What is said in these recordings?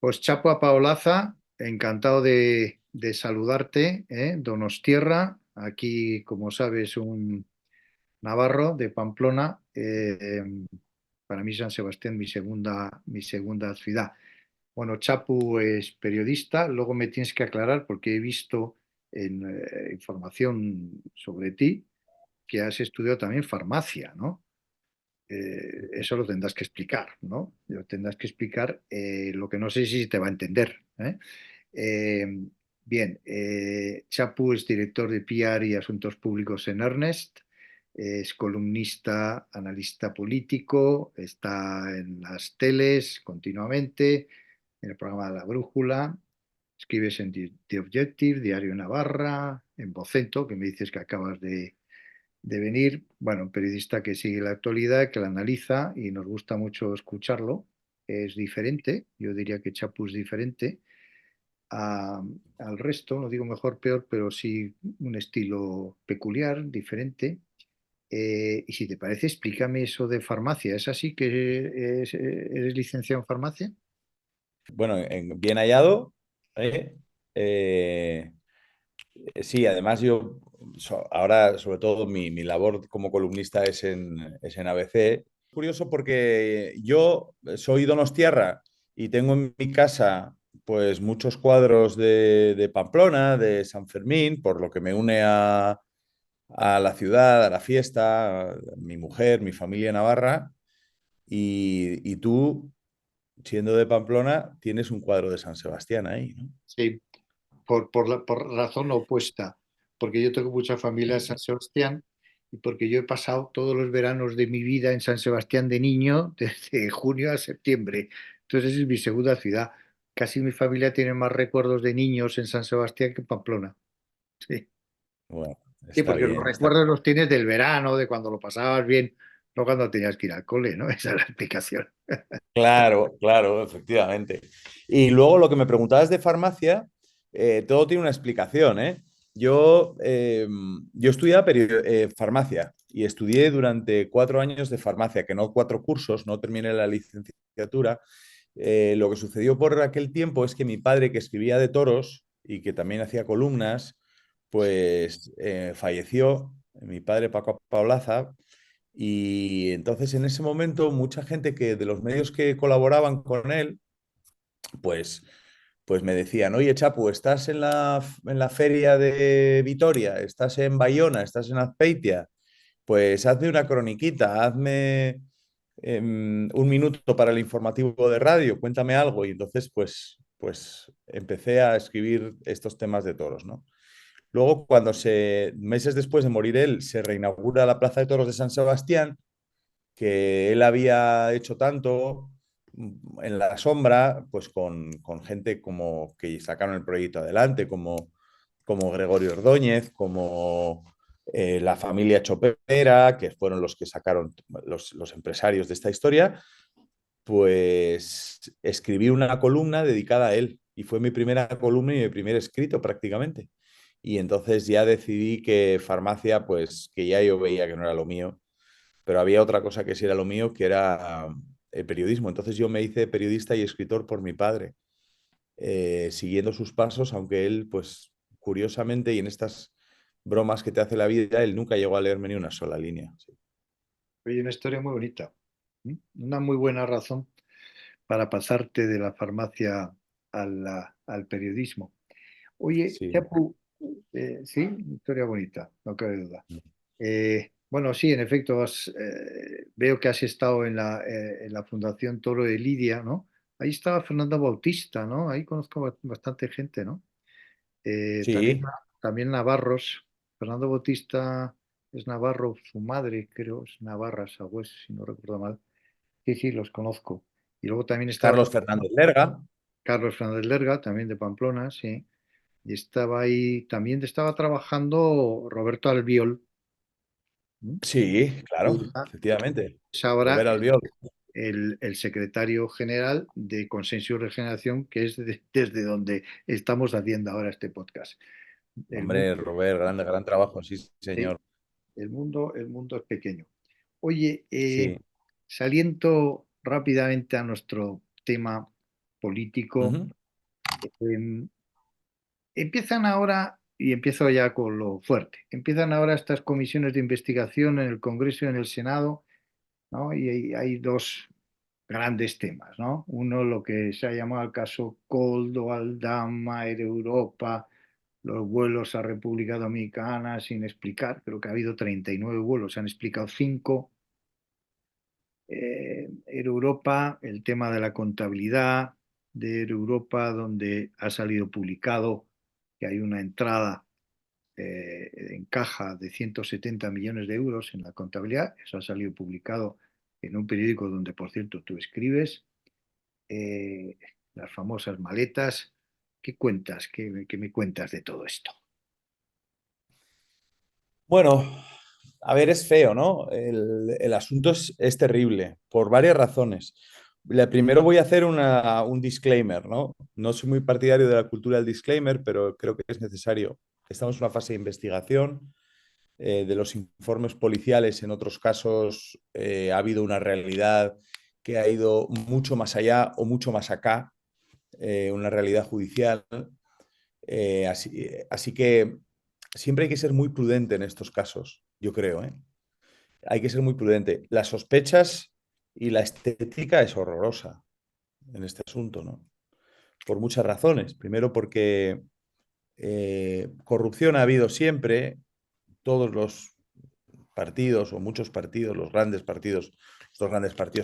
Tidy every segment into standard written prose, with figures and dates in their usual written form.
Pues Chapo a Paolaza, encantado de saludarte, Donostierra, aquí, como sabes, un navarro de Pamplona. Para mí San Sebastián mi segunda ciudad. Bueno, Chapu es periodista, luego me tienes que aclarar porque he visto en información sobre ti que has estudiado también farmacia, ¿no? Eso lo tendrás que explicar, ¿no? Lo tendrás que explicar, lo que no sé si te va a entender, ¿eh? Eh, Bien, Chapu es director de PR y Asuntos Públicos en Ernest, es columnista, analista político, está en las teles continuamente, en el programa de La Brújula, escribes en The Objective, Diario Navarra, en Vocento, que me dices que acabas de venir. Bueno, un periodista que sigue la actualidad, que la analiza y nos gusta mucho escucharlo. Es diferente, yo diría que Chapu es diferente a- al resto, no digo mejor, peor, pero sí un estilo peculiar, diferente. Y si te parece, explícame eso de farmacia. ¿Es así que eres licenciado en farmacia? Bueno, bien hallado. ¿eh? Eh, sí, además yo ahora sobre todo mi labor como columnista es en ABC. Curioso porque yo soy donostiarra y tengo en mi casa pues muchos cuadros de Pamplona, de San Fermín, por lo que me une a la ciudad, a la fiesta, a mi mujer, mi familia navarra. Y tú, siendo de Pamplona, tienes un cuadro de San Sebastián ahí, ¿no? Sí, por razón opuesta, porque yo tengo mucha familia en San Sebastián y porque yo he pasado todos los veranos de mi vida en San Sebastián de niño, desde junio a septiembre. Entonces es mi segunda ciudad. Casi mi familia tiene más recuerdos de niños en San Sebastián que en Pamplona. Sí, Bueno, sí, está porque los bien, está recuerdos los tienes del verano, de cuando lo pasabas bien, no cuando tenías que ir al cole, ¿no? Esa es la explicación. claro, claro, efectivamente. Y luego lo que me preguntabas de farmacia, todo tiene una explicación, ¿eh? Yo estudiaba farmacia y estudié durante 4 años de farmacia, que no 4 cursos, no terminé la licenciatura. Lo que sucedió por aquel tiempo es que mi padre, que escribía de toros y que también hacía columnas, pues falleció, mi padre Paco Paulaza. Y entonces en ese momento mucha gente que de los medios que colaboraban con él, pues, pues me decían, oye Chapu, estás en la feria de Vitoria, estás en Bayona, estás en Azpeitia, pues hazme una croniquita, hazme un minuto para el informativo de radio, cuéntame algo. Y entonces pues empecé a escribir estos temas de toros, ¿no? Luego, meses después de morir él, se reinaugura la Plaza de Toros de San Sebastián, que él había hecho tanto en la sombra, pues con gente como que sacaron el proyecto adelante, como Gregorio Ordóñez, como la familia Chopera, que fueron los que sacaron los empresarios de esta historia, pues escribí una columna dedicada a él. Y fue mi primera columna y mi primer escrito prácticamente. Y entonces ya decidí que farmacia, pues que ya yo veía que no era lo mío, pero había otra cosa que sí era lo mío, que era el periodismo. Entonces yo me hice periodista y escritor por mi padre, siguiendo sus pasos, aunque él, pues curiosamente, y en estas bromas que te hace la vida, él nunca llegó a leerme ni una sola línea. Sí. Oye, una historia muy bonita. Una muy buena razón para pasarte de la farmacia al periodismo. Oye, Sí. Chapu, sí, historia bonita, no cabe duda. Bueno, sí, en efecto, veo que has estado en la Fundación Toro de Lidia, ¿no? Ahí estaba Fernando Bautista, ¿no? Ahí conozco bastante gente, ¿no? También, Sí, también navarros. Fernando Bautista es navarro, su madre creo es navarra, Sagües, si no recuerdo mal. Sí, sí, los conozco. Y luego también estaba Carlos Fernández Lerga. Carlos Fernández Lerga, también de Pamplona, sí. Y estaba ahí, también estaba trabajando Roberto Albiol. ¿Mm? Sí, Que claro, ya efectivamente. es ahora Robert Albiol. el secretario general de Consenso y Regeneración, que es desde donde estamos haciendo ahora este podcast. El mundo, Hombre, Robert, grande, gran trabajo, sí, sí, señor. el mundo es pequeño. Oye, Sí, saliendo rápidamente a nuestro tema, político. Ujú. Em, Empiezan ahora, y empiezo ya con lo fuerte, empiezan ahora estas comisiones de investigación en el Congreso y en el Senado, ¿no? Y hay dos grandes temas, ¿no? Uno, lo que se ha llamado el caso Coldo, Aldama, Air Europa, los vuelos a República Dominicana sin explicar. Creo que ha habido 39 vuelos, se han explicado 5. Air Europa, el tema de la contabilidad de Air Europa, donde ha salido publicado que hay una entrada en caja de 170 millones de euros en la contabilidad. Eso ha salido publicado en un periódico donde, por cierto, tú escribes. Eh, las famosas maletas. ¿Qué cuentas? ¿Qué me cuentas de todo esto? Bueno, a ver, es feo, ¿no? El asunto es terrible por varias razones. Primero voy a hacer un disclaimer, ¿no? No soy muy partidario de la cultura del disclaimer, pero creo que es necesario. Estamos en una fase de investigación. De los informes policiales, en otros casos, ha habido una realidad que ha ido mucho más allá o mucho más acá, una realidad judicial. Así que siempre hay que ser muy prudente en estos casos, yo creo, ¿eh? Hay que ser muy prudente. Las sospechas y la estética es horrorosa en este asunto, ¿no? Por muchas razones. Primero porque corrupción ha habido siempre, todos los partidos o muchos partidos, los dos grandes partidos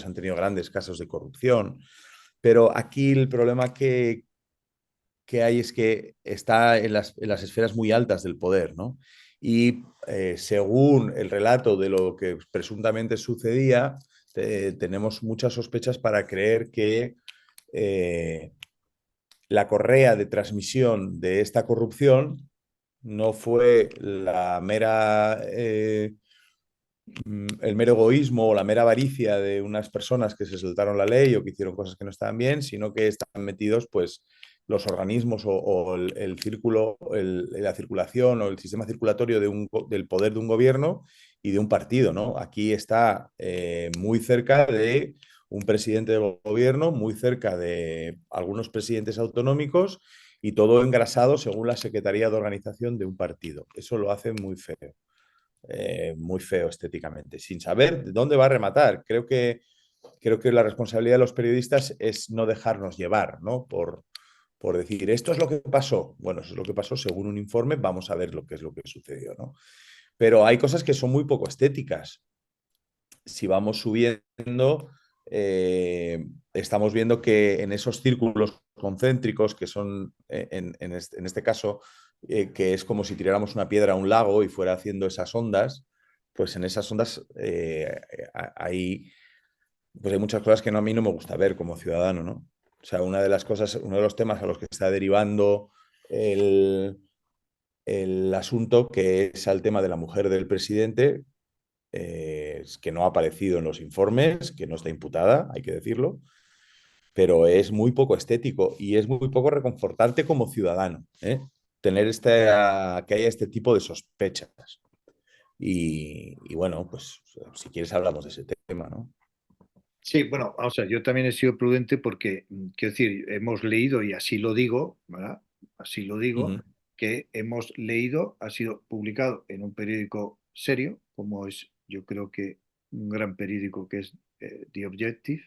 han tenido grandes casos de corrupción, pero aquí el problema que hay es que está en las esferas muy altas del poder, ¿no? Y según el relato de lo que presuntamente sucedía, tenemos muchas sospechas para creer que eh, la correa de transmisión de esta corrupción no fue el mero egoísmo o la mera avaricia de unas personas que se saltaron la ley o que hicieron cosas que no estaban bien, sino que están metidos pues los organismos o el círculo, la circulación o el sistema circulatorio del poder de un gobierno y de un partido, ¿no? Aquí está muy cerca de un presidente de gobierno, muy cerca de algunos presidentes autonómicos y todo engrasado según la Secretaría de Organización de un partido. Eso lo hace muy feo estéticamente, sin saber de dónde va a rematar. Creo que la responsabilidad de los periodistas es no dejarnos llevar, ¿no? Por decir, esto es lo que pasó. Bueno, eso es lo que pasó según un informe, vamos a ver lo que es lo que sucedió, ¿no? Pero hay cosas que son muy poco estéticas. Si vamos subiendo, estamos viendo que en esos círculos concéntricos, que son en este caso, que es como si tiráramos una piedra a un lago y fuera haciendo esas ondas, pues en esas ondas hay, pues hay muchas cosas que no, a mí no me gusta ver como ciudadano, ¿no? O sea, una de las cosas, uno de los temas a los que está derivando el, el asunto, que es al tema de la mujer del presidente, que no ha aparecido en los informes, que no está imputada, hay que decirlo, pero es muy poco estético y es muy poco reconfortante como ciudadano, ¿eh? Tener que haya este tipo de sospechas. Y bueno, pues si quieres hablamos de ese tema, ¿no? Sí, bueno, o sea, yo también he sido prudente porque, quiero decir, hemos leído, y así lo digo, ¿verdad? Así lo digo, Ujú. que hemos leído, ha sido publicado en un periódico serio, como es, yo creo que un gran periódico que es The Objective.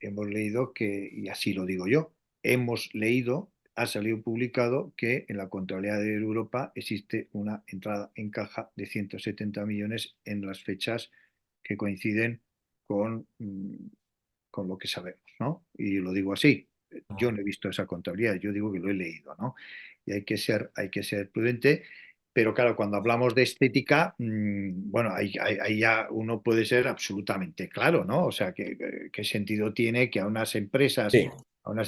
Hemos leído que, y así lo digo yo, hemos leído, ha salido publicado que en la contabilidad de Europa existe una entrada en caja de 170 millones en las fechas que coinciden con, con lo que sabemos, ¿no? Y lo digo así, yo no he visto esa contabilidad, yo digo que lo he leído, ¿no? Y hay que ser prudente. Pero claro, cuando hablamos de estética, bueno, ahí ya uno puede ser absolutamente claro, ¿no? O sea, ¿qué sentido tiene que Sí, a unas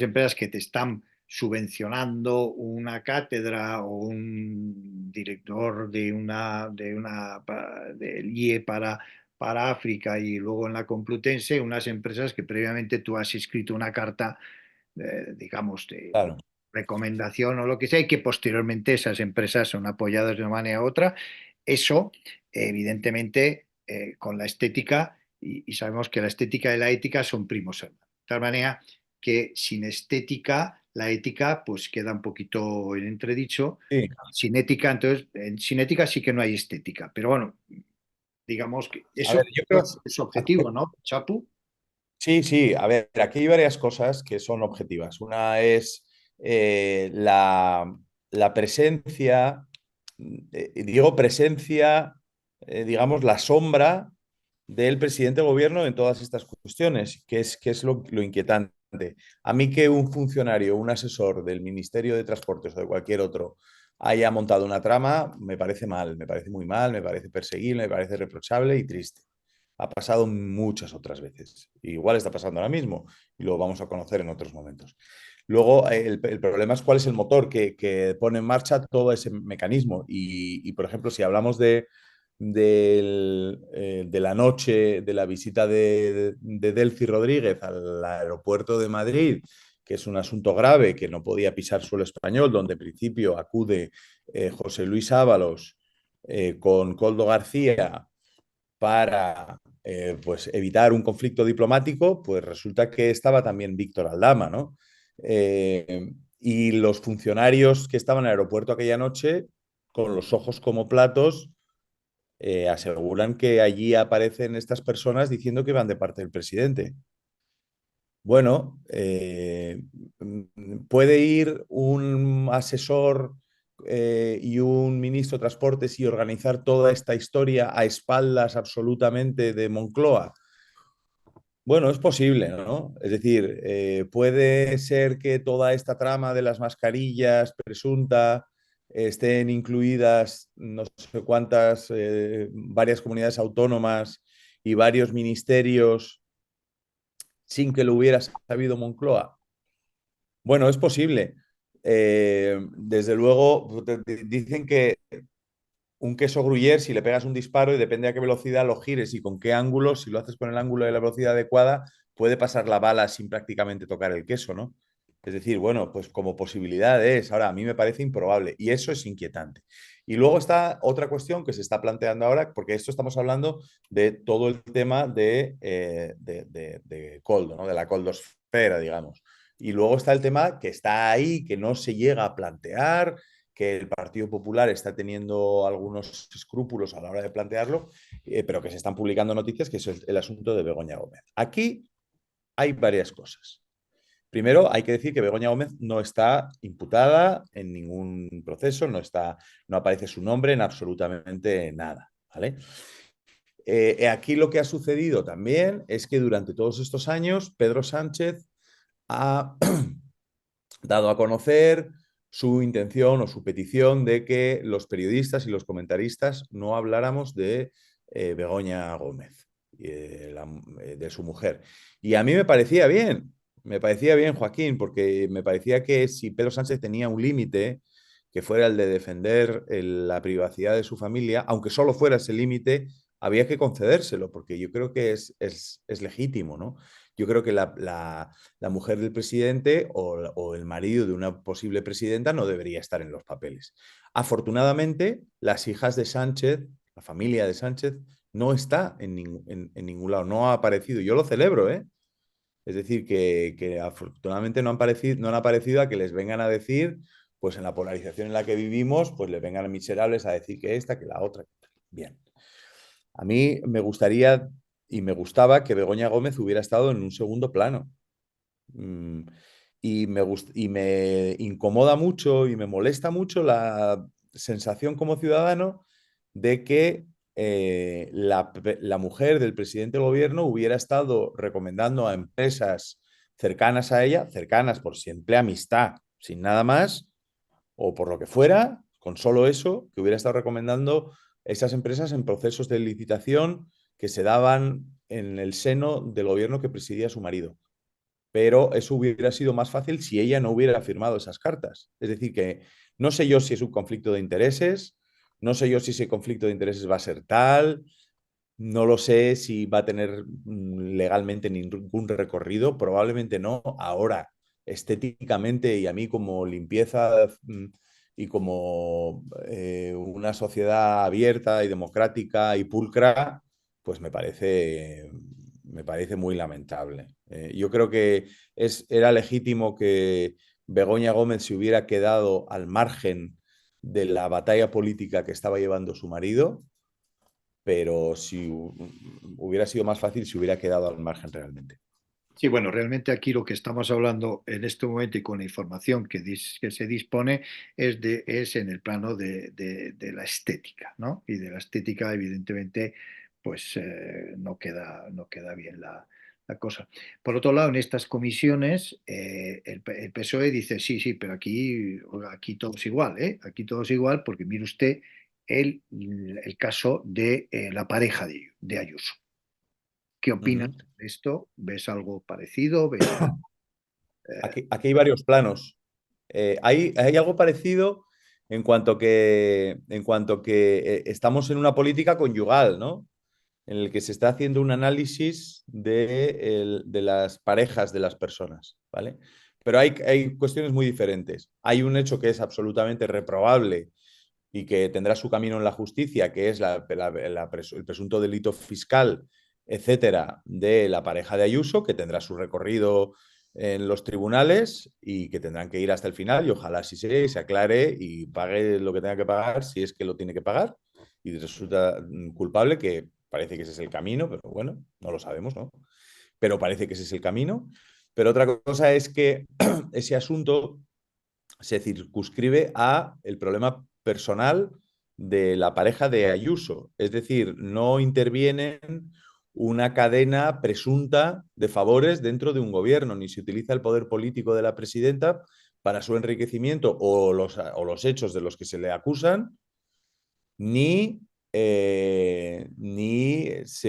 empresas que te están subvencionando una cátedra o un director del IE para África y luego en la Complutense, unas empresas que previamente tú has escrito una carta, digamos, de claro. recomendación o lo que sea, y que posteriormente esas empresas son apoyadas de una manera u otra? Eso, evidentemente, con la estética, y sabemos que la estética y la ética son primos hermanos. De tal manera que sin estética la ética pues queda un poquito en entredicho. Sí, Sin ética, entonces, sin ética sí que no hay estética, pero bueno, digamos que a eso ver, yo creo, es objetivo, ¿no, Chapu? sí, sí, a ver, aquí hay varias cosas que son objetivas. Una es la presencia, digo presencia, digamos, la sombra del presidente del gobierno en todas estas cuestiones, que es lo inquietante. A mí que un funcionario, un asesor del Ministerio de Transportes o de cualquier otro haya montado una trama, me parece mal, me parece muy mal, me parece perseguible, me parece reprochable y triste. Ha pasado muchas otras veces. Igual está pasando ahora mismo y lo vamos a conocer en otros momentos. Luego, el problema es cuál es el motor que pone en marcha todo ese mecanismo. Por ejemplo, si hablamos de la noche de la visita de Delcy Rodríguez al aeropuerto de Madrid, que es un asunto grave, que no podía pisar suelo español, donde en principio acude José Luis Ábalos con Koldo García para pues evitar un conflicto diplomático, pues resulta que estaba también Víctor Aldama, ¿no? Y los funcionarios que estaban en el aeropuerto aquella noche, con los ojos como platos, aseguran que allí aparecen estas personas diciendo que van de parte del presidente. Bueno, puede ir un asesor y un ministro de Transportes y organizar toda esta historia a espaldas absolutamente de Moncloa. Bueno, es posible, ¿no? Es decir, puede ser que toda esta trama de las mascarillas presunta estén incluidas no sé cuántas, varias comunidades autónomas y varios ministerios sin que lo hubiera sabido Moncloa. Bueno, es posible. Desde luego, dicen que un queso gruyere, si le pegas un disparo y depende a qué velocidad lo gires y con qué ángulo, si lo haces con el ángulo de la velocidad adecuada, puede pasar la bala sin prácticamente tocar el queso, ¿no? Es decir, bueno, pues como posibilidad es, ahora a mí me parece improbable y eso es inquietante. Y luego está otra cuestión que se está planteando ahora, porque esto estamos hablando de todo el tema de Coldo, ¿no? De la coldosfera, digamos. Y luego está el tema que está ahí, que no se llega a plantear, que el Partido Popular está teniendo algunos escrúpulos a la hora de plantearlo, pero que se están publicando noticias, que es el asunto de Begoña Gómez. Aquí hay varias cosas. Primero, hay que decir que Begoña Gómez no está imputada en ningún proceso, no aparece su nombre en absolutamente nada. ¿Vale? Aquí lo que ha sucedido también es que durante todos estos años Pedro Sánchez ha dado a conocer su intención o su petición de que los periodistas y los comentaristas no habláramos de Begoña Gómez, de su mujer. Y a mí me parecía bien, Joaquín, porque me parecía que si Pedro Sánchez tenía un límite, que fuera el de defender la privacidad de su familia, aunque solo fuera ese límite, había que concedérselo, porque yo creo que es legítimo, ¿no? Yo creo que la mujer del presidente o el marido de una posible presidenta no debería estar en los papeles. Afortunadamente, las hijas de Sánchez, la familia de Sánchez, no está en ningún lado, no ha aparecido. Yo lo celebro, ¿eh? Es decir, que afortunadamente no han aparecido a que les vengan a decir, pues en la polarización en la que vivimos, pues les vengan a miserables a decir que esta, que la otra. Bien. A mí me gustaría y me gustaba que Begoña Gómez hubiera estado en un segundo plano. Mm, y me incomoda mucho y me molesta mucho la sensación como ciudadano de que la mujer del presidente del gobierno hubiera estado recomendando a empresas cercanas a ella, cercanas por simple amistad, sin nada más, o por lo que fuera, con solo eso, que hubiera estado recomendando esas empresas en procesos de licitación que se daban en el seno del gobierno que presidía su marido, pero eso hubiera sido más fácil si ella no hubiera firmado esas cartas. Es decir, que no sé yo si es un conflicto de intereses, no sé yo si ese conflicto de intereses va a ser tal, no lo sé si va a tener legalmente ningún recorrido, probablemente no. Ahora, estéticamente y a mí como limpieza y como una sociedad abierta y democrática y pulcra, pues me parece muy lamentable. Yo creo que era legítimo que Begoña Gómez se hubiera quedado al margen de la batalla política que estaba llevando su marido, pero si hubiera sido más fácil si hubiera quedado al margen realmente. Sí, bueno, realmente aquí lo que estamos hablando en este momento y con la información que se dispone es en el plano de la estética, ¿no? Y de la estética, evidentemente, pues no queda bien la cosa. Por otro lado, en estas comisiones, el PSOE dice, sí, sí, pero oiga, aquí todo es igual, ¿eh? Aquí todo es igual porque mire usted el caso de la pareja de Ayuso. ¿Qué opinas Ujú. de esto? ¿Ves algo parecido? ¿Ves? Aquí hay varios planos. Hay algo parecido en cuanto que estamos en una política conyugal, ¿no? En el que se está haciendo un análisis de las parejas de las personas, ¿vale? Pero hay cuestiones muy diferentes. Hay un hecho que es absolutamente reprobable y que tendrá su camino en la justicia, que es el presunto delito fiscal, etcétera, de la pareja de Ayuso, que tendrá su recorrido en los tribunales y que tendrán que ir hasta el final y ojalá así sea y se aclare y pague lo que tenga que pagar si es que lo tiene que pagar y resulta culpable, que parece que ese es el camino, pero bueno, no lo sabemos, ¿no? Pero parece que ese es el camino. Pero otra cosa es que ese asunto se circunscribe a el problema personal de la pareja de Ayuso. Es decir, no interviene una cadena presunta de favores dentro de un gobierno, ni se utiliza el poder político de la presidenta para su enriquecimiento o los hechos de los que se le acusan, ni se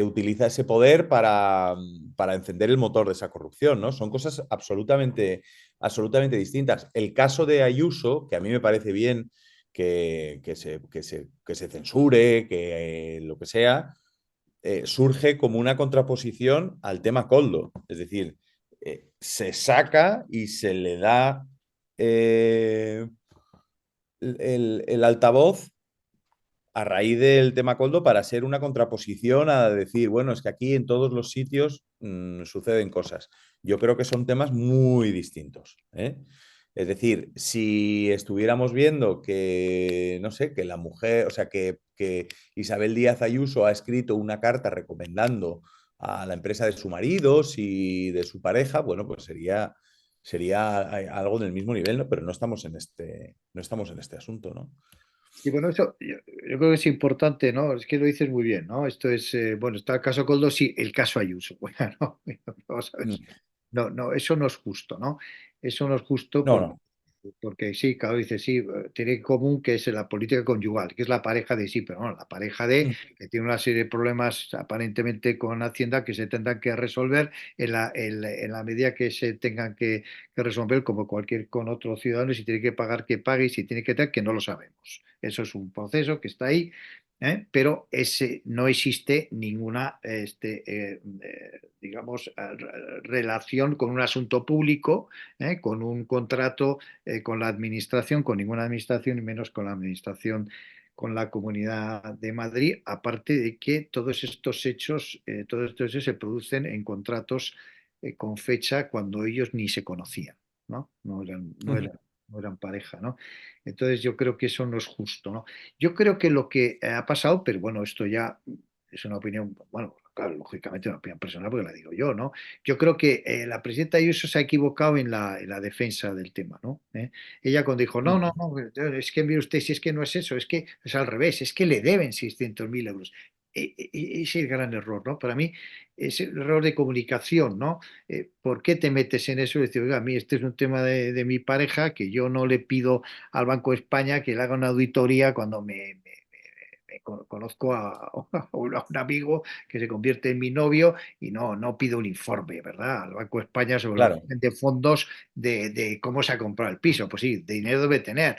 utiliza ese poder para encender el motor de esa corrupción, ¿no? Son cosas absolutamente distintas. El caso de Ayuso, que a mí me parece bien que se censure, que lo que sea, surge como una contraposición al tema Coldo. Es decir, se saca y se le da el altavoz a raíz del tema Coldo para ser una contraposición a decir, bueno, es que aquí en todos los sitios suceden cosas. Yo creo que son temas muy distintos, ¿eh? Es decir, si estuviéramos viendo que, no sé, que la mujer, o sea, que Isabel Díaz Ayuso ha escrito una carta recomendando a la empresa de su marido y de su pareja, bueno, pues sería algo del mismo nivel, ¿no? Pero no estamos en este asunto, ¿no? Y bueno, eso yo creo que es importante, ¿no? Es que lo dices muy bien, ¿no? Esto es, bueno, está el caso Coldo, sí, el caso Ayuso. Bueno, no, vamos a ver. Mm. No, no, eso no es justo, ¿no? Eso no es justo No, no. porque sí, claro, dice, sí, tiene en común que es la política conyugal, que es la pareja de sí, pero no, la pareja de que tiene una serie de problemas aparentemente con Hacienda que se tendrán que resolver en la medida que se tengan que resolver, como cualquier con otro ciudadano, y si tiene que pagar, que pague, y si tiene que tal, que no lo sabemos. Eso es un proceso que está ahí. Pero no existe ninguna, digamos, relación con un asunto público, con un contrato con la administración, con ninguna administración y menos con la administración, con la Comunidad de Madrid, aparte de que todos estos hechos se producen en contratos con fecha cuando ellos ni se conocían, ¿no? No eran pareja, ¿no? Entonces yo creo que eso no es justo, ¿no? Yo creo que lo que ha pasado, pero bueno, esto ya es una opinión, bueno, claro, lógicamente una opinión personal porque la digo yo, ¿no? Yo creo que la presidenta Ayuso se ha equivocado en la defensa del tema, ¿no? Ella cuando dijo, no, no, no, es que mire usted, si es que no es eso, es que es al revés, es que le deben 600.000 euros. Ese es el gran error, ¿no? Para mí es el error de comunicación, ¿no? ¿Por qué te metes en eso y decir, oiga, a mí este es un tema de mi pareja, que yo no le pido al Banco de España que le haga una auditoría cuando conozco a un amigo que se convierte en mi novio y no pido un informe, ¿verdad? Al Banco de España sobre el Claro, origen de fondos de cómo se ha comprado el piso. Pues sí, de dinero debe tener.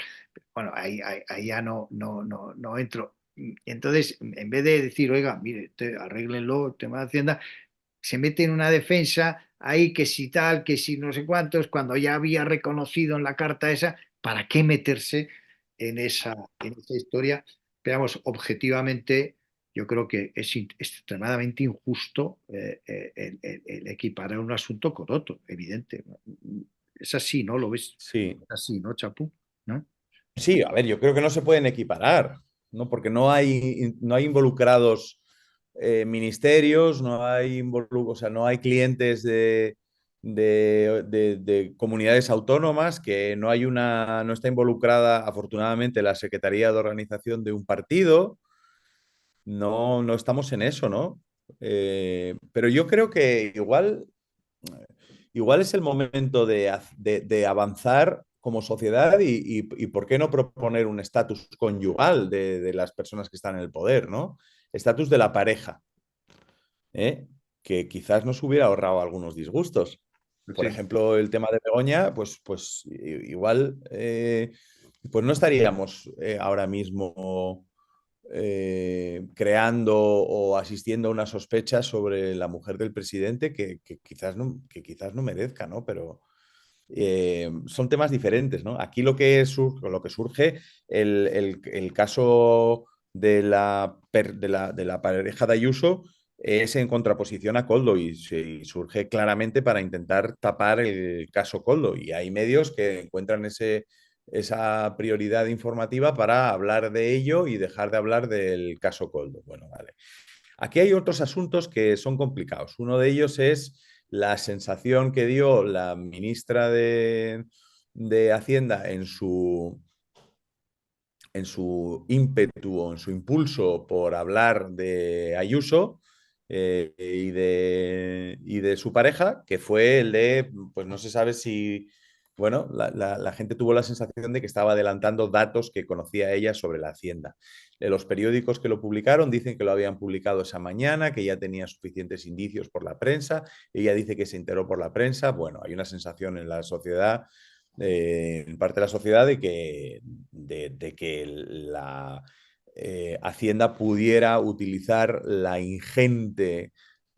Bueno, ahí ya no entro. Y entonces, en vez de decir, oiga, mire, arréglenlo, el tema de Hacienda, se mete en una defensa ahí que si tal, que si no sé cuántos, cuando ya había reconocido en la carta esa, ¿para qué meterse en esa historia? Pero vamos, objetivamente, yo creo que es extremadamente injusto el equiparar un asunto con otro, evidente. Es así, ¿no? ¿Lo ves? Sí, Es así, ¿no, Chapu? ¿No? sí, a ver, yo creo que no se pueden equiparar, ¿no? Porque no hay involucrados ministerios, o sea, no hay clientes de comunidades autónomas, que no está involucrada, afortunadamente, la Secretaría de Organización de un partido. No, no estamos en eso, ¿no? Pero yo creo que igual es el momento de avanzar como sociedad y ¿por qué no proponer un estatus conyugal de las personas que están en el poder, ¿no? Estatus de la pareja, ¿eh? Que quizás nos hubiera ahorrado algunos disgustos. Por Sí, ejemplo, el tema de Begoña, pues igual pues no estaríamos ahora mismo creando o asistiendo a una sospecha sobre la mujer del presidente que quizás no merezca, ¿no? Pero son temas diferentes, ¿no? Aquí lo que surge, el caso de la pareja de Ayuso es en contraposición a Koldo y surge claramente para intentar tapar el caso Koldo. Y hay medios que encuentran esa prioridad informativa para hablar de ello y dejar de hablar del caso Koldo. Bueno, vale. Aquí hay otros asuntos que son complicados. Uno de ellos es la sensación que dio la ministra de Hacienda en su ímpetu o en su impulso por hablar de Ayuso y de su pareja, que fue el de, pues no se sabe si, bueno, la gente tuvo la sensación de que estaba adelantando datos que conocía ella sobre la Hacienda. Los periódicos que lo publicaron dicen que lo habían publicado esa mañana, que ya tenía suficientes indicios por la prensa. Ella dice que se enteró por la prensa. Bueno, hay una sensación en la sociedad, en parte de la sociedad, de que la Hacienda pudiera utilizar la ingente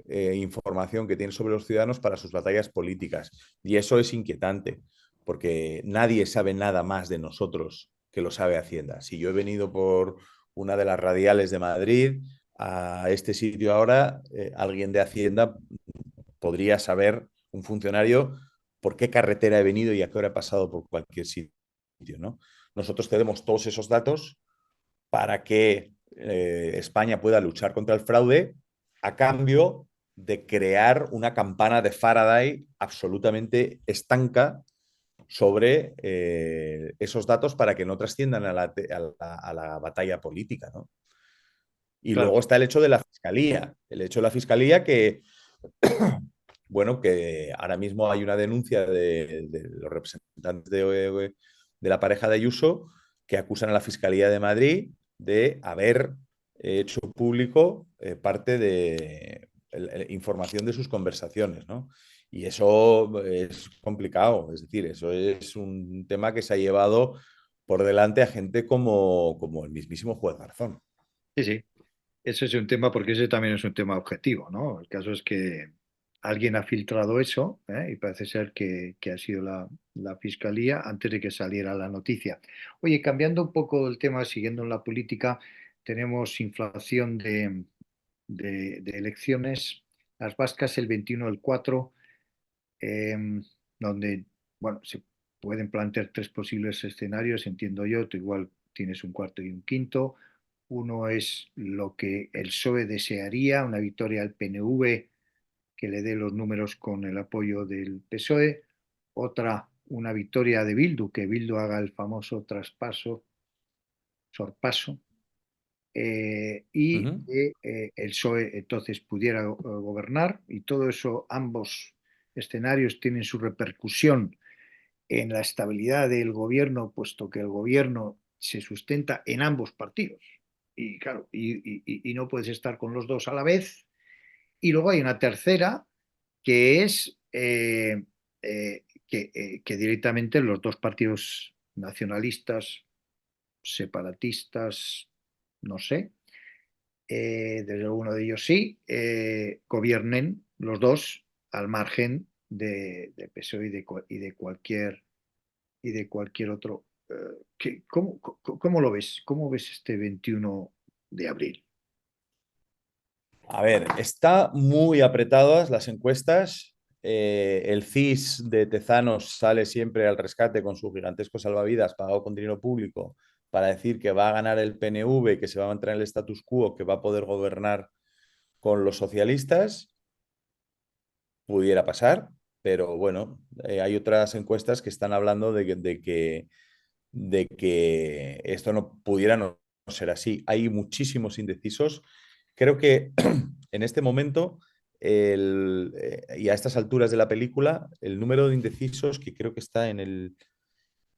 información que tiene sobre los ciudadanos para sus batallas políticas. Y eso es inquietante, porque nadie sabe nada más de nosotros que lo sabe Hacienda. Si yo he venido por una de las radiales de Madrid a este sitio ahora, alguien de Hacienda podría saber, un funcionario, por qué carretera he venido y a qué hora he pasado por cualquier sitio, ¿no? Nosotros tenemos todos esos datos para que España pueda luchar contra el fraude a cambio de crear una campana de Faraday absolutamente estanca sobre esos datos para que no trasciendan a la batalla política, ¿no? Y claro. luego está el hecho de la fiscalía. El hecho de la fiscalía que, bueno, que ahora mismo hay una denuncia de los representantes de la pareja de Ayuso que acusan a la Fiscalía de Madrid de haber hecho público parte de información de sus conversaciones, ¿no? Y eso es complicado, es decir, eso es un tema que se ha llevado por delante a gente como el mismísimo juez Garzón. Sí, sí. Ese es un tema porque ese también es un tema objetivo, ¿no? El caso es que alguien ha filtrado eso, ¿eh? Y parece ser que ha sido la fiscalía antes de que saliera la noticia. Oye, cambiando un poco el tema, siguiendo en la política, tenemos inflación de elecciones. Las vascas el 21 del 4, donde, bueno, se pueden plantear tres posibles escenarios, entiendo yo. Tú igual tienes un cuarto y un quinto. Uno es lo que el PSOE desearía, una victoria al PNV que le dé los números con el apoyo del PSOE. Otra, una victoria de Bildu, que Bildu haga el famoso traspaso, sorpaso, y Ujú. que el PSOE entonces pudiera gobernar. Y todo eso, ambos escenarios tienen su repercusión en la estabilidad del gobierno, puesto que el gobierno se sustenta en ambos partidos. Y claro, y no puedes estar con los dos a la vez. Y luego hay una tercera, que es que directamente los dos partidos nacionalistas, separatistas, no sé, desde uno de ellos sí, gobiernen los dos al margen de PSOE y de cualquier otro. ¿Cómo lo ves? ¿Cómo ves este 21 de abril? A ver, está muy apretadas las encuestas. El CIS de Tezanos sale siempre al rescate con su gigantesco salvavidas pagado con dinero público para decir que va a ganar el PNV, que se va a mantener el status quo, que va a poder gobernar con los socialistas. Pudiera pasar, pero bueno, hay otras encuestas que están hablando de que esto no pudiera no ser así. Hay muchísimos indecisos. Creo que en este momento y a estas alturas de la película, el número de indecisos, que creo que está en el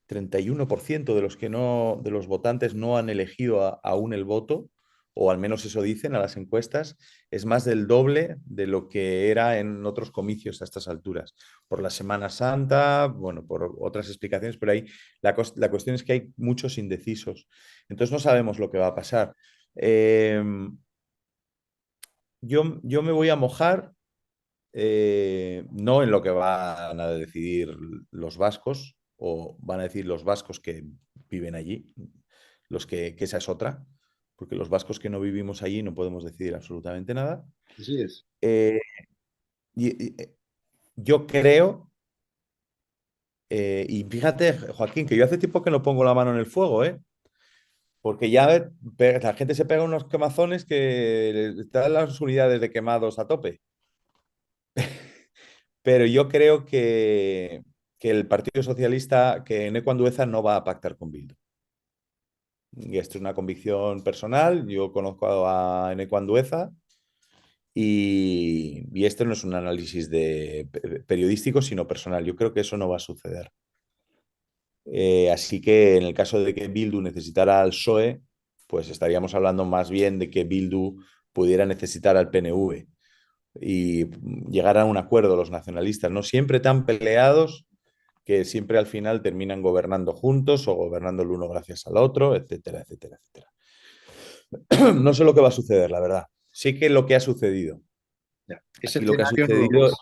31% de los que no, de los votantes no han elegido aún el voto, o al menos eso dicen a las encuestas, es más del doble de lo que era en otros comicios a estas alturas. Por la Semana Santa, bueno, por otras explicaciones, pero ahí la cuestión es que hay muchos indecisos. Entonces no sabemos lo que va a pasar. Eh, yo me voy a mojar, no en lo que van a decidir los vascos, o van a decir los vascos que viven allí, que esa es otra, porque los vascos que no vivimos allí no podemos decidir absolutamente nada. Así es. Eh, y yo creo, y fíjate, Joaquín, que yo hace tiempo que no pongo la mano en el fuego, ¿eh? Porque ya la gente se pega unos quemazones que están las unidades de quemados a tope. Pero yo creo que el Partido Socialista, que Eneco Andueza no va a pactar con Bildu. Y esto es una convicción personal. Yo conozco a Eneco Andueza y esto no es un análisis periodístico, sino personal. Yo creo que eso no va a suceder. Así que en el caso de que Bildu necesitara al PSOE, pues estaríamos hablando más bien de que Bildu pudiera necesitar al PNV y llegar a un acuerdo los nacionalistas, no siempre tan peleados que siempre al final terminan gobernando juntos o gobernando el uno gracias al otro, etcétera, etcétera, etcétera. No sé lo que va a suceder, la verdad. Sí que lo que ha sucedido. Ya. Ese Aquí lo que ha escenario no lo sucedido, ves.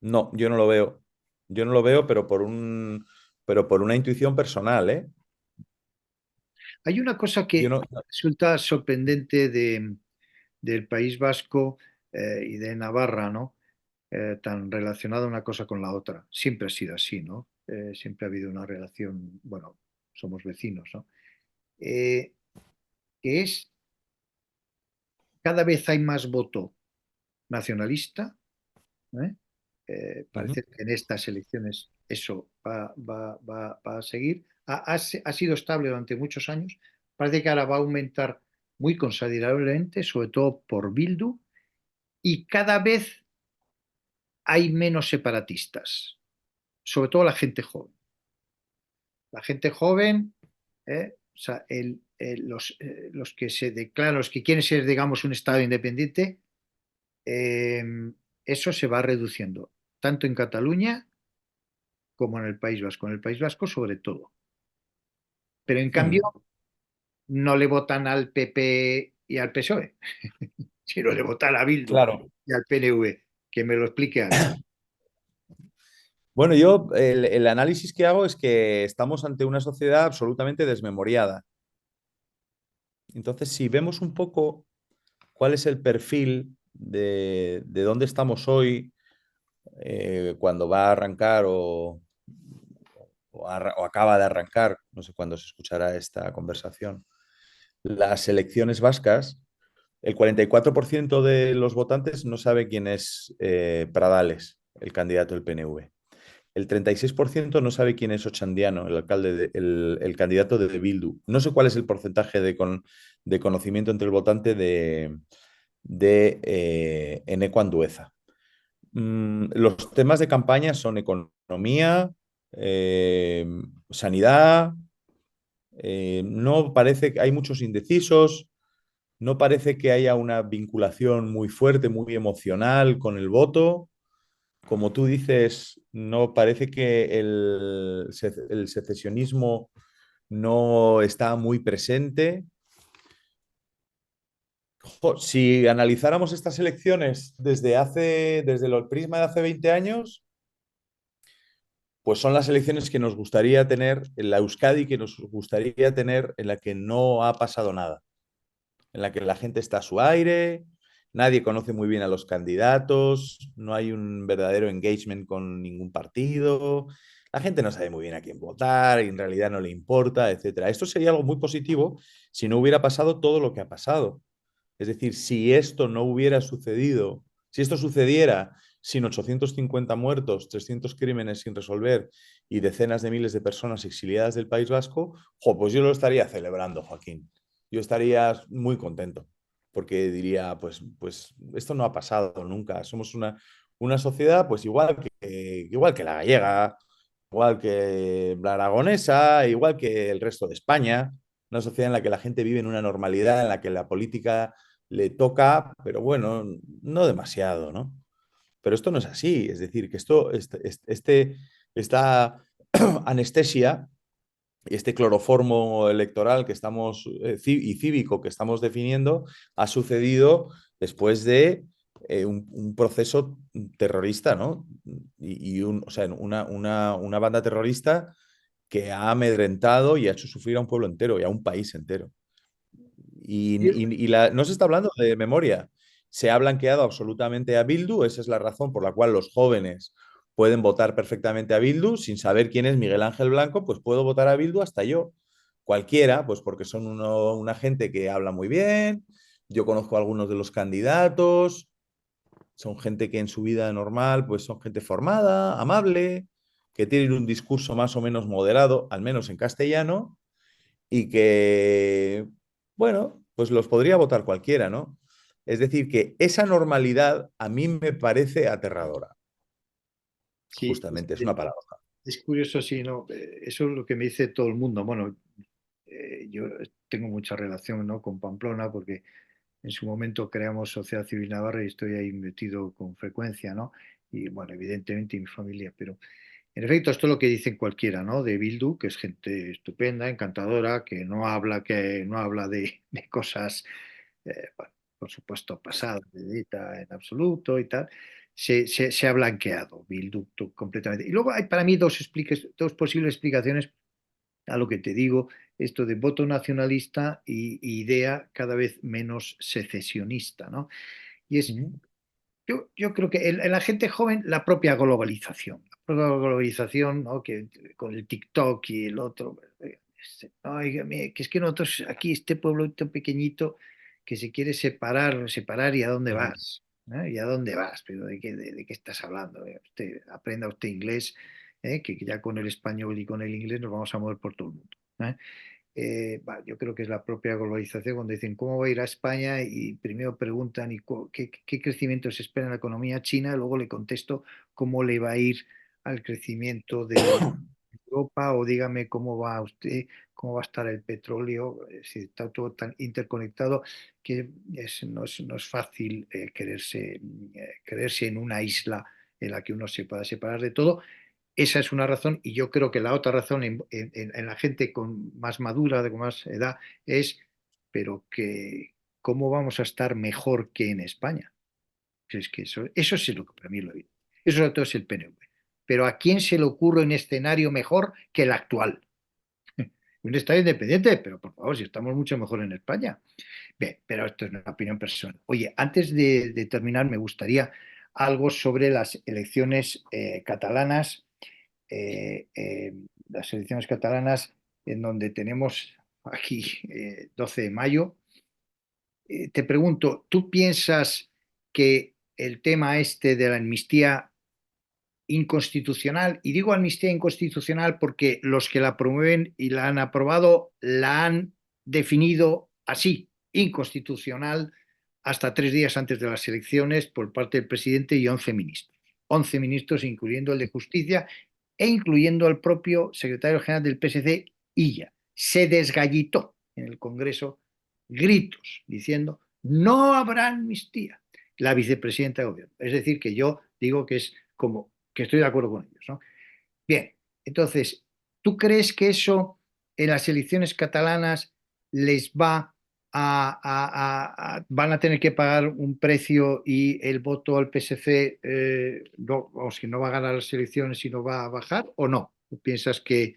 no, yo no lo veo. Yo no lo veo, pero por una intuición personal, ¿eh? Hay una cosa Yo que no, resulta sorprendente del País Vasco y de Navarra, ¿no? Tan relacionada una cosa con la otra. Siempre ha sido así, ¿no? Siempre ha habido una relación, bueno, somos vecinos, ¿no? Eh, que es cada vez hay más voto nacionalista, ¿eh? Ujú. Parece que en estas elecciones eso va a seguir. Ha sido estable durante muchos años. Parece que ahora va a aumentar muy considerablemente, sobre todo por Bildu, y cada vez hay menos separatistas, sobre todo la gente joven. La gente joven, o sea, los que se declaran, los que quieren ser, digamos, un Estado independiente, eh, eso se va reduciendo, tanto en Cataluña como en el País Vasco. En el País Vasco, sobre todo. Pero en cambio, no le votan al PP y al PSOE, sino le votan a Bildu Claro. y al PNV. Que me lo explique alguien. Bueno, yo el análisis que hago es que estamos ante una sociedad absolutamente desmemoriada. Entonces, si vemos un poco cuál es el perfil de dónde estamos hoy, cuando va a arrancar o acaba de arrancar, no sé cuándo se escuchará esta conversación, las elecciones vascas, el 44% de los votantes no sabe quién es Pradales, el candidato del PNV. El 36% no sabe quién es Ochandiano, el alcalde el candidato de Bildu. No sé cuál es el porcentaje de conocimiento entre el votante de Eneco Andueza. Los temas de campaña son economía, eh, sanidad. No parece que hay muchos indecisos. No parece que haya una vinculación muy fuerte, muy emocional con el voto. Como tú dices, no parece que el secesionismo no está muy presente. Si analizáramos estas elecciones desde el prisma de hace 20 años, pues son las elecciones que nos gustaría tener en la Euskadi, que nos gustaría tener en la que no ha pasado nada. en la que la gente está a su aire, nadie conoce muy bien a los candidatos, no hay un verdadero engagement con ningún partido, la gente no sabe muy bien a quién votar, y en realidad no le importa, etcétera. Esto sería algo muy positivo si no hubiera pasado todo lo que ha pasado. Es decir, si esto no hubiera sucedido, si esto sucediera sin 850 muertos, 300 crímenes sin resolver y decenas de miles de personas exiliadas del País Vasco, pues yo lo estaría celebrando, Joaquín. Yo estaría muy contento, porque diría, pues esto no ha pasado nunca. Somos una sociedad, pues igual que la gallega, igual que la aragonesa, igual que el resto de España, una sociedad en la que la gente vive en una normalidad, en la que la política le toca, pero bueno, no demasiado, ¿no? Pero esto no es así, es decir, que esta anestesia, este cloroformo electoral que estamos y cívico que estamos definiendo ha sucedido después de un proceso terrorista, ¿no? O sea, una banda terrorista que ha amedrentado y ha hecho sufrir a un pueblo entero y a un país entero. No se está hablando de memoria. Se ha blanqueado absolutamente a Bildu. Esa es la razón por la cual los jóvenes pueden votar perfectamente a Bildu sin saber quién es Miguel Ángel Blanco. Pues puedo votar a Bildu hasta yo. Cualquiera, pues porque son una gente que habla muy bien. Yo conozco a algunos de los candidatos. Son gente que en su vida normal, pues son gente formada, amable, que tienen un discurso más o menos moderado, al menos en castellano, y que, bueno, pues los podría votar cualquiera, ¿no? Es decir, que esa normalidad a mí me parece aterradora, Sí, justamente, es una paradoja. es curioso, sí, ¿no? Eso es lo que me dice todo el mundo. Bueno, yo tengo mucha relación, ¿no?, con Pamplona porque en su momento creamos Sociedad Civil Navarra y estoy ahí metido con frecuencia, ¿no? Y bueno, evidentemente mi familia, pero en efecto esto es lo que dicen cualquiera, ¿no? De Bildu, que es gente estupenda, encantadora, que no habla de cosas, bueno, por supuesto, pasadas de ETA en absoluto y tal. Se ha blanqueado Bildu completamente. Y luego hay para mí dos posibles explicaciones a lo que te digo, esto de voto nacionalista y idea cada vez menos secesionista, ¿no? Y es, Ujú. yo creo que en la gente joven, la propia globalización, ¿no?, que con el TikTok y el otro, oiga, que es que nosotros aquí, este pueblo tan pequeñito que se quiere separar, ¿y a dónde Ujú. vas? ¿Eh? ¿Y a dónde vas? ¿Pero de qué estás hablando? Aprenda usted inglés, que ya con el español y con el inglés nos vamos a mover por todo el mundo. ¿Eh? Yo creo que es la propia globalización cuando dicen cómo va a ir a España y primero preguntan qué crecimiento se espera en la economía china, luego le contesto cómo le va a ir al crecimiento de Europa o dígame cómo va usted, cómo va a estar el petróleo, si está todo tan interconectado que no es fácil creerse en una isla en la que uno se pueda separar de todo. Esa es una razón y yo creo que la otra razón en la gente con más madura, con más edad, es, pero que ¿cómo vamos a estar mejor que en España? Es que eso sí es lo que para mí lo es. Eso sobre todo es el PNV. Pero ¿a quién se le ocurre un escenario mejor que el actual? Un Estado independiente, pero por favor, si estamos mucho mejor en España. Bien, pero esto es una opinión personal. Oye, antes de terminar, me gustaría algo sobre las elecciones catalanas, las elecciones catalanas en donde tenemos aquí 12 de mayo. Te pregunto, ¿tú piensas que el tema este de la amnistía inconstitucional, y digo amnistía inconstitucional porque los que la promueven y la han aprobado la han definido así, inconstitucional, hasta 3 días antes de las elecciones por parte del presidente y 11 ministros? 11 ministros, incluyendo el de Justicia e incluyendo al propio secretario general del PSC, Illa. Se desgallitó en el Congreso gritos diciendo no habrá amnistía. La vicepresidenta de gobierno. Es decir, que yo digo que es como que estoy de acuerdo con ellos, ¿no? Bien, entonces, ¿tú crees que eso en las elecciones catalanas les van a tener que pagar un precio y el voto al PSC, no, o si no va a ganar las elecciones y no va a bajar o no? ¿Tú piensas que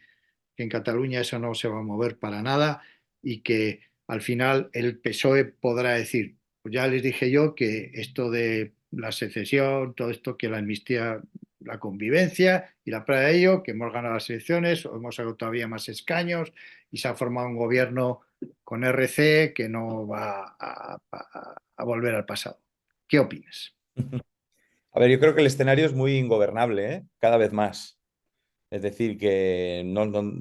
en Cataluña eso no se va a mover para nada y que al final el PSOE podrá decir, pues ya les dije yo que esto de la secesión, todo esto, que la amnistía, la convivencia y la prueba de ello, que hemos ganado las elecciones, o hemos sacado todavía más escaños y se ha formado un gobierno con RC que no va a volver al pasado. ¿Qué opinas? A ver, yo creo que el escenario es muy ingobernable, ¿eh? Cada vez más. Es decir, que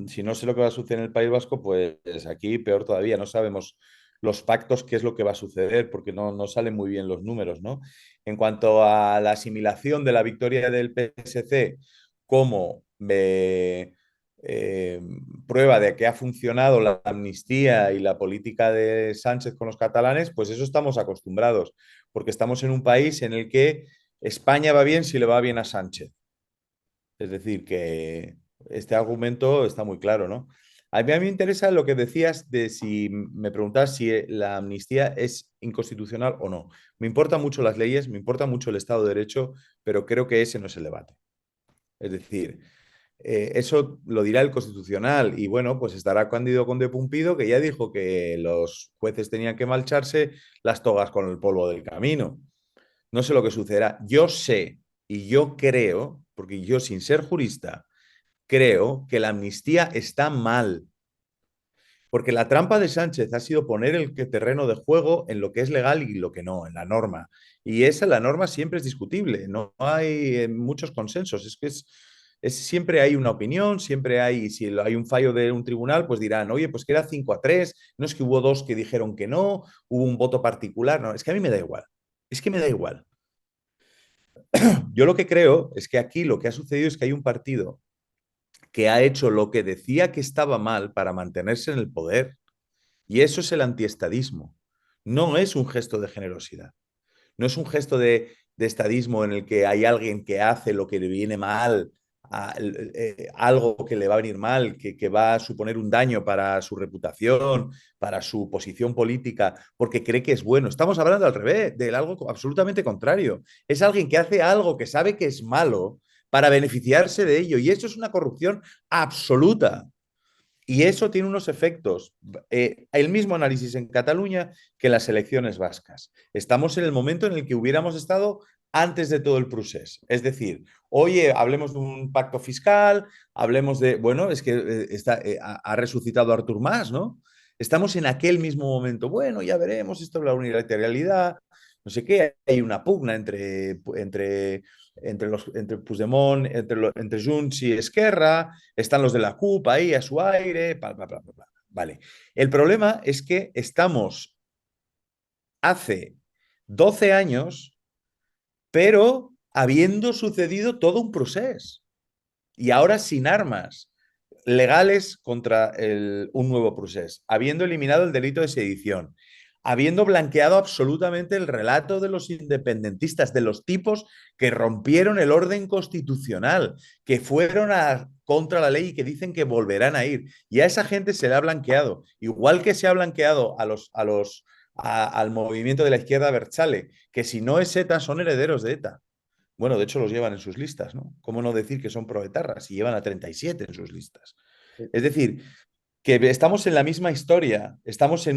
si no sé lo que va a suceder en el País Vasco, pues aquí peor todavía. No sabemos los pactos, qué es lo que va a suceder, porque no salen muy bien los números, ¿no? En cuanto a la asimilación de la victoria del PSC como eh, prueba de que ha funcionado la amnistía y la política de Sánchez con los catalanes, pues eso estamos acostumbrados, porque estamos en un país en el que España va bien si le va bien a Sánchez. Es decir, que este argumento está muy claro, ¿no? A mí me interesa lo que decías de si me preguntas si la amnistía es inconstitucional o no. Me importan mucho las leyes, me importa mucho el Estado de Derecho, pero creo que ese no es el debate. Es decir, eso lo dirá el Constitucional y bueno, pues estará Cándido Conde Pumpido que ya dijo que los jueces tenían que marcharse las togas con el polvo del camino. No sé lo que sucederá. Yo sé y yo creo, porque yo sin ser jurista, creo que la amnistía está mal. Porque la trampa de Sánchez ha sido poner el terreno de juego en lo que es legal y lo que no, en la norma. Y esa, la norma siempre es discutible, no hay muchos consensos. Es que siempre hay una opinión, siempre hay, si hay un fallo de un tribunal, pues dirán, oye, pues que era 5-3, no es que hubo dos que dijeron que no, hubo un voto particular, no, es que a mí me da igual, es que me da igual. Yo lo que creo es que aquí lo que ha sucedido es que hay un partido que ha hecho lo que decía que estaba mal para mantenerse en el poder, y eso es el antiestadismo. No es un gesto de generosidad, no es un gesto de estadismo en el que hay alguien que hace lo que le viene mal, algo que le va a venir mal, que va a suponer un daño para su reputación, para su posición política, porque cree que es bueno. Estamos hablando al revés, de algo absolutamente contrario. Es alguien que hace algo que sabe que es malo para beneficiarse de ello, y eso es una corrupción absoluta. Y eso tiene unos efectos. El mismo análisis en Cataluña que las elecciones vascas. Estamos en el momento en el que hubiéramos estado antes de todo el proceso. Es decir, oye, hablemos de un pacto fiscal, hablemos de, bueno, es que ha resucitado Artur Mas, ¿no? Estamos en aquel mismo momento. Bueno, ya veremos esto de la unilateralidad, no sé qué, hay una pugna entre Puigdemont, entre Junts y Esquerra, están los de la CUP ahí a su aire, bla, bla, bla, bla. Vale. El problema es que estamos hace 12 años, pero habiendo sucedido todo un proceso y ahora sin armas legales contra un nuevo proceso, habiendo eliminado el delito de sedición, habiendo blanqueado absolutamente el relato de los independentistas, de los tipos que rompieron el orden constitucional, que fueron contra la ley y que dicen que volverán a ir. Y a esa gente se le ha blanqueado, igual que se ha blanqueado al movimiento de la izquierda Berchale, que si no es ETA son herederos de ETA. Bueno, de hecho los llevan en sus listas, ¿no? ¿Cómo no decir que son proetarras si llevan a 37 en sus listas? Es decir, que estamos en la misma historia, estamos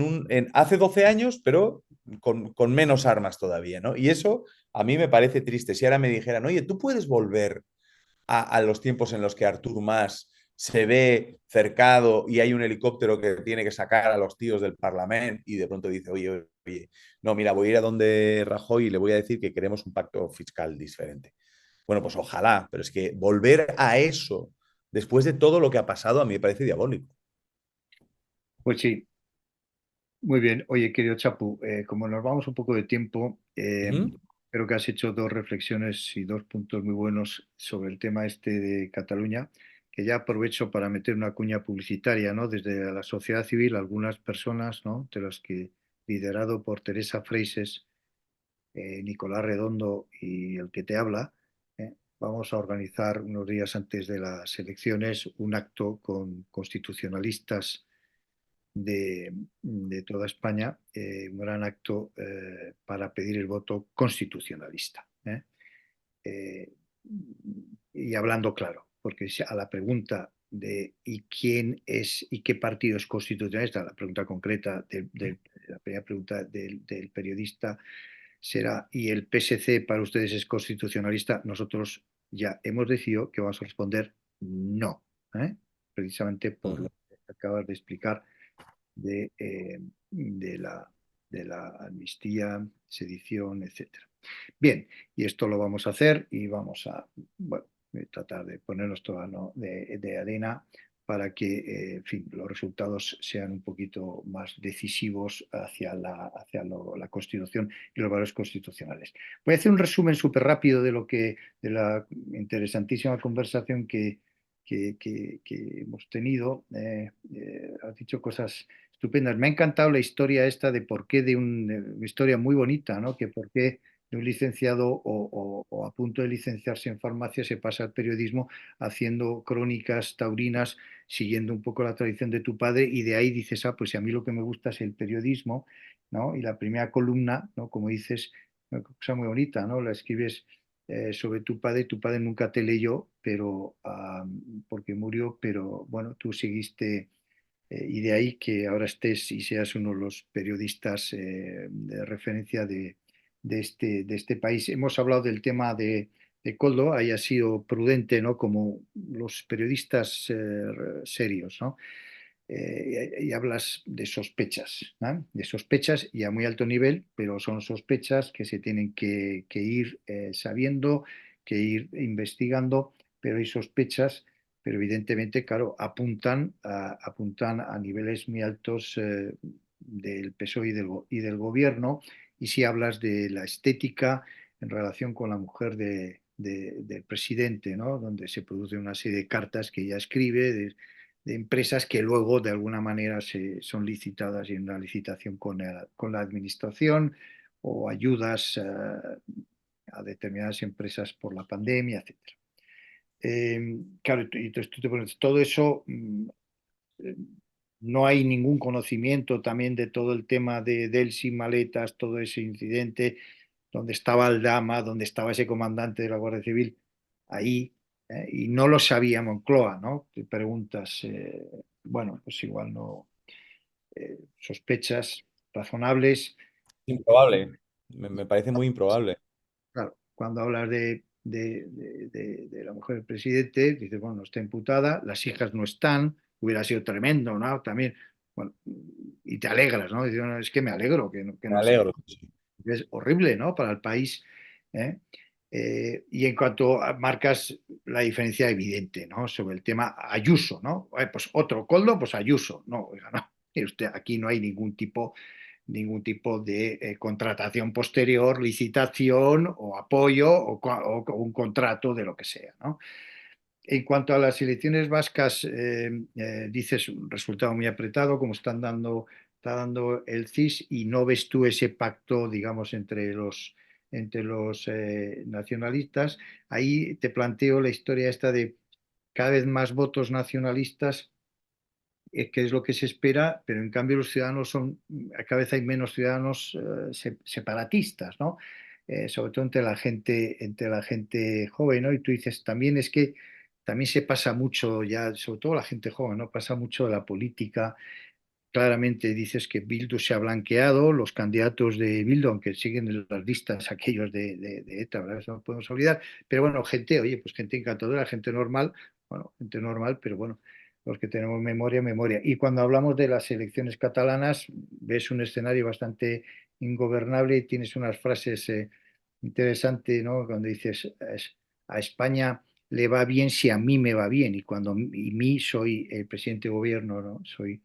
hace 12 años, pero con menos armas todavía, ¿no? Y eso a mí me parece triste. Si ahora me dijeran, oye, tú puedes volver a los tiempos en los que Artur Mas se ve cercado y hay un helicóptero que tiene que sacar a los tíos del Parlamento y de pronto dice, oye, oye, no, mira, voy a ir a donde Rajoy y le voy a decir que queremos un pacto fiscal diferente. Bueno, pues ojalá, pero es que volver a eso después de todo lo que ha pasado a mí me parece diabólico. Pues sí, muy bien. Oye, querido Chapu, como nos vamos un poco de tiempo, Uh -huh. creo que has hecho dos reflexiones y dos puntos muy buenos sobre el tema este de Cataluña, que ya aprovecho para meter una cuña publicitaria, ¿no? Desde la sociedad civil, algunas personas, ¿no? De las que, liderado por Teresa Freixes, Nicolás Redondo y el que te habla, vamos a organizar unos días antes de las elecciones un acto con constitucionalistas de toda España, un gran acto para pedir el voto constitucionalista. Eh, y hablando claro, porque a la pregunta y quién es y qué partido es constitucionalista. La pregunta concreta la primera pregunta del periodista será, ¿y el PSC para ustedes es constitucionalista? Nosotros ya hemos decidido que vamos a responder no, ¿eh? Precisamente por lo Ujú. que acabas de explicar de, de la, de la amnistía, sedición, etcétera. Bien, y esto lo vamos a hacer y vamos a, bueno, tratar de ponernos toda de arena para que, en fin, los resultados sean un poquito más decisivos hacia la Constitución y los valores constitucionales. Voy a hacer un resumen súper rápido de la interesantísima conversación que hemos tenido. Has dicho cosas estupendas. Me ha encantado la historia esta de por qué una historia muy bonita, ¿no? Que por qué de un licenciado o a punto de licenciarse en farmacia se pasa al periodismo haciendo crónicas taurinas, siguiendo un poco la tradición de tu padre, y de ahí dices, ah, pues si a mí lo que me gusta es el periodismo, ¿no? Y la primera columna, ¿no? Como dices, una cosa muy bonita, ¿no? La escribes sobre tu padre nunca te leyó, pero porque murió, pero bueno, tú seguiste y de ahí que ahora estés y seas uno de los periodistas de referencia de este país. Hemos hablado del tema de Koldo, haya sido prudente, ¿no? Como los periodistas serios, ¿no? Y hablas de sospechas, ¿no? De sospechas y a muy alto nivel, pero son sospechas que se tienen que ir sabiendo, que ir investigando, pero hay sospechas, pero evidentemente, claro, apuntan a niveles muy altos del PSOE y del gobierno, y si hablas de la estética en relación con la mujer del presidente, ¿no? Donde se produce una serie de cartas que ella escribe, de empresas que luego de alguna manera son licitadas y en una licitación con la administración o ayudas a determinadas empresas por la pandemia, etcétera. Claro, y entonces tú te pones todo eso. Eh, no hay ningún conocimiento también de todo el tema de Delsi, maletas, todo ese incidente, donde estaba Aldama, donde estaba ese comandante de la Guardia Civil, ahí, y no lo sabía Moncloa, ¿no? Te preguntas, bueno, pues igual no, sospechas razonables. Improbable. Me parece muy improbable. Claro, cuando hablas de la mujer del presidente, dices, bueno, no está imputada, las hijas no están, hubiera sido tremendo, ¿no? También, bueno, y te alegras, ¿no? Dices, "No, es que me alegro que Me no esté". alegro. Es horrible, ¿no? Para el país. ¿Eh? Y en cuanto a marcas, la diferencia evidente, ¿no? Sobre el tema Ayuso, ¿no? Pues otro Coldo, pues Ayuso. No, oiga, no. Mire usted, aquí no hay ningún tipo de contratación posterior, licitación o apoyo o un contrato de lo que sea, ¿no? En cuanto a las elecciones vascas, dices un resultado muy apretado, como está dando el CIS, y no ves tú ese pacto, digamos, entre los nacionalistas. Ahí te planteo la historia esta de cada vez más votos nacionalistas, que es lo que se espera, pero en cambio los ciudadanos cada vez hay menos ciudadanos separatistas, ¿no? Sobre todo entre la gente joven, ¿no? Y tú dices, también es que también se pasa mucho ya, sobre todo la gente joven, ¿no? Pasa mucho de la política. Claramente dices que Bildu se ha blanqueado, los candidatos de Bildu, aunque siguen en las listas aquellos de ETA, ¿verdad? Eso no podemos olvidar. Pero bueno, gente, oye, pues gente encantadora, gente normal, bueno, gente normal, pero bueno, los que tenemos memoria, memoria. Y cuando hablamos de las elecciones catalanas, ves un escenario bastante ingobernable y tienes unas frases interesantes, ¿no? Cuando dices, a España le va bien si a mí me va bien, y mí soy el presidente de gobierno, ¿no? Soy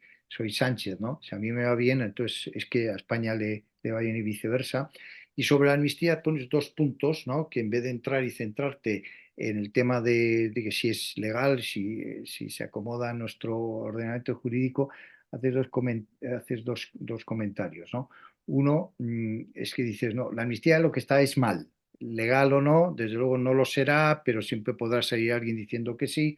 Sánchez, ¿no? Si a mí me va bien, entonces es que a España le va bien y viceversa. Y sobre la amnistía pones dos puntos, ¿no? Que en vez de entrar y centrarte en el tema de que si es legal, si se acomoda a nuestro ordenamiento jurídico, haces dos comentarios, ¿no? Uno, es que dices, no, la amnistía lo que está es mal, legal o no, desde luego no lo será, pero siempre podrá salir alguien diciendo que sí,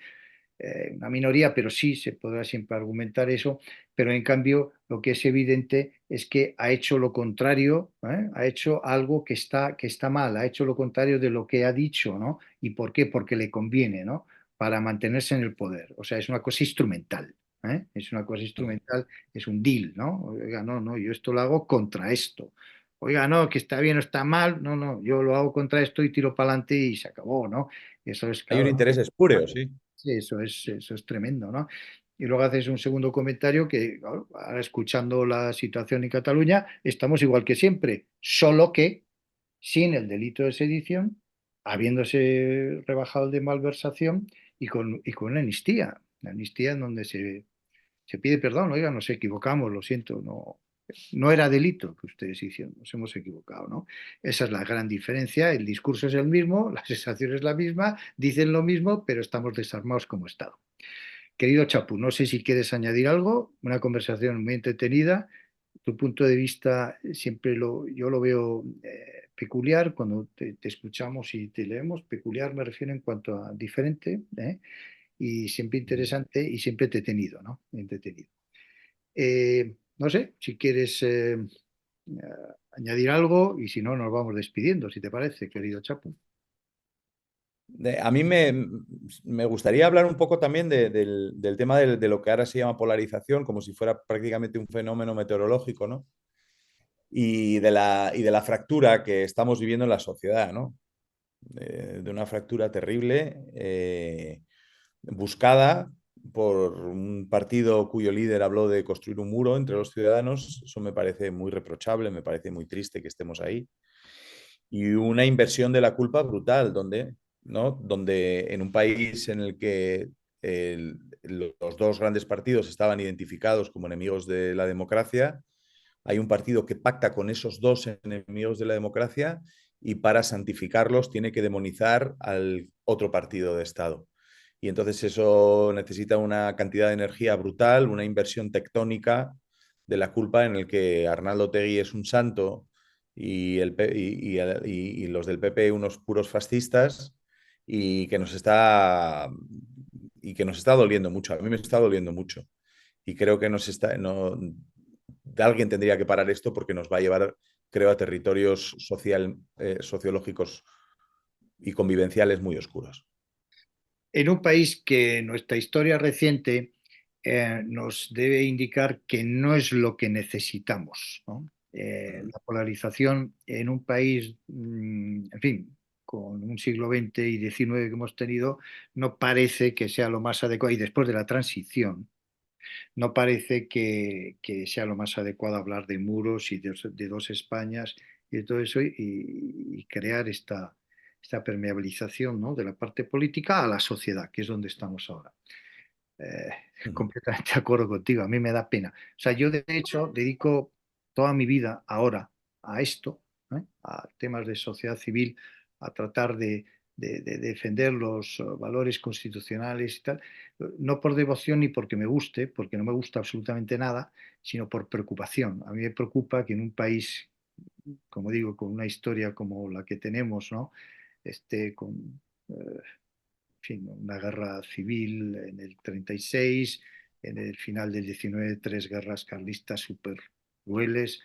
una minoría, pero sí se podrá siempre argumentar eso, pero en cambio lo que es evidente es que ha hecho lo contrario, ¿eh? Ha hecho algo que está mal, ha hecho lo contrario de lo que ha dicho, ¿no? ¿Y por qué? Porque le conviene, ¿no? para mantenerse en el poder. O sea, es una cosa instrumental. Es una cosa instrumental, es un deal, ¿no? Oiga, no, no, yo esto lo hago contra esto. Oiga, no, que está bien o está mal, no, no, yo lo hago contra esto y tiro para adelante y se acabó, ¿no? Eso es, Hay un claro, interés espúreo, sí. sí, eso es tremendo, ¿no? Y luego haces un segundo comentario que, claro, ahora escuchando la situación en Cataluña, estamos igual que siempre, solo que sin el delito de sedición, habiéndose rebajado el de malversación y con la amnistía en donde se pide perdón, oiga, nos equivocamos, lo siento, no, no era delito que ustedes hicieron, nos hemos equivocado, ¿no? Esa es la gran diferencia, el discurso es el mismo, la sensación es la misma, dicen lo mismo, pero estamos desarmados como Estado. Querido Chapu, no sé si quieres añadir algo, una conversación muy entretenida. Tu punto de vista yo lo veo peculiar cuando te escuchamos y te leemos. Peculiar me refiero en cuanto a diferente, y siempre interesante y siempre entretenido, ¿no? Entretenido. No sé si quieres añadir algo y si no, nos vamos despidiendo, si te parece, querido Chapu. A mí me gustaría hablar un poco también del tema de lo que ahora se llama polarización, como si fuera prácticamente un fenómeno meteorológico, ¿no? Y de la fractura que estamos viviendo en la sociedad, ¿no? De una fractura terrible, buscada por un partido cuyo líder habló de construir un muro entre los ciudadanos. Eso me parece muy reprochable, me parece muy triste que estemos ahí. Y una inversión de la culpa brutal, donde en un país en el que los dos grandes partidos estaban identificados como enemigos de la democracia, hay un partido que pacta con esos dos enemigos de la democracia y para santificarlos tiene que demonizar al otro partido de Estado. Y entonces eso necesita una cantidad de energía brutal, una inversión tectónica de la culpa en el que Arnaldo Otegi es un santo y los del PP unos puros fascistas y que nos está doliendo mucho. A mí me está doliendo mucho. Y creo que alguien tendría que parar esto porque nos va a llevar, creo, a territorios sociológicos y convivenciales muy oscuros. En un país que nuestra historia reciente nos debe indicar que no es lo que necesitamos, ¿no? La polarización en un país, en fin, con un siglo XX y XIX que hemos tenido, no parece que sea lo más adecuado. Y después de la transición, no parece que sea lo más adecuado hablar de muros y de dos Españas y de todo eso y crear esta permeabilización, ¿no? De la parte política a la sociedad, que es donde estamos ahora. Eh, completamente de acuerdo contigo, a mí me da pena. O sea, yo de hecho dedico toda mi vida ahora a esto, a temas de sociedad civil, a tratar de defender los valores constitucionales y tal, no por devoción ni porque me guste, porque no me gusta absolutamente nada, sino por preocupación. A mí me preocupa que en un país, como digo, con una historia como la que tenemos, ¿no? Con fin, una guerra civil en el 36, en el final del 19 tres guerras carlistas súper crueles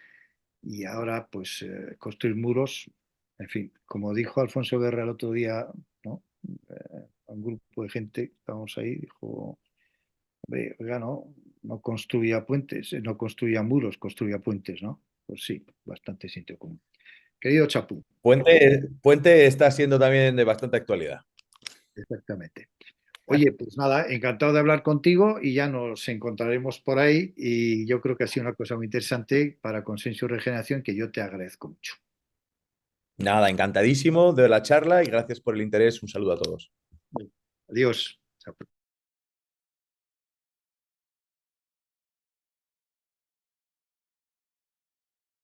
y ahora pues construir muros, en fin, como dijo Alfonso Guerra el otro día, ¿no? A un grupo de gente, estábamos ahí, dijo, hombre, oiga, no, no construía puentes, no construía muros, construía puentes, ¿no? Pues sí, bastante sitio común. Querido Chapú, Puente está siendo también de bastante actualidad. exactamente. Oye, pues nada, encantado de hablar contigo y ya nos encontraremos por ahí y yo creo que ha sido una cosa muy interesante para Consenso y Regeneración que yo te agradezco mucho. Nada, encantadísimo de la charla y gracias por el interés. Un saludo a todos. Adiós.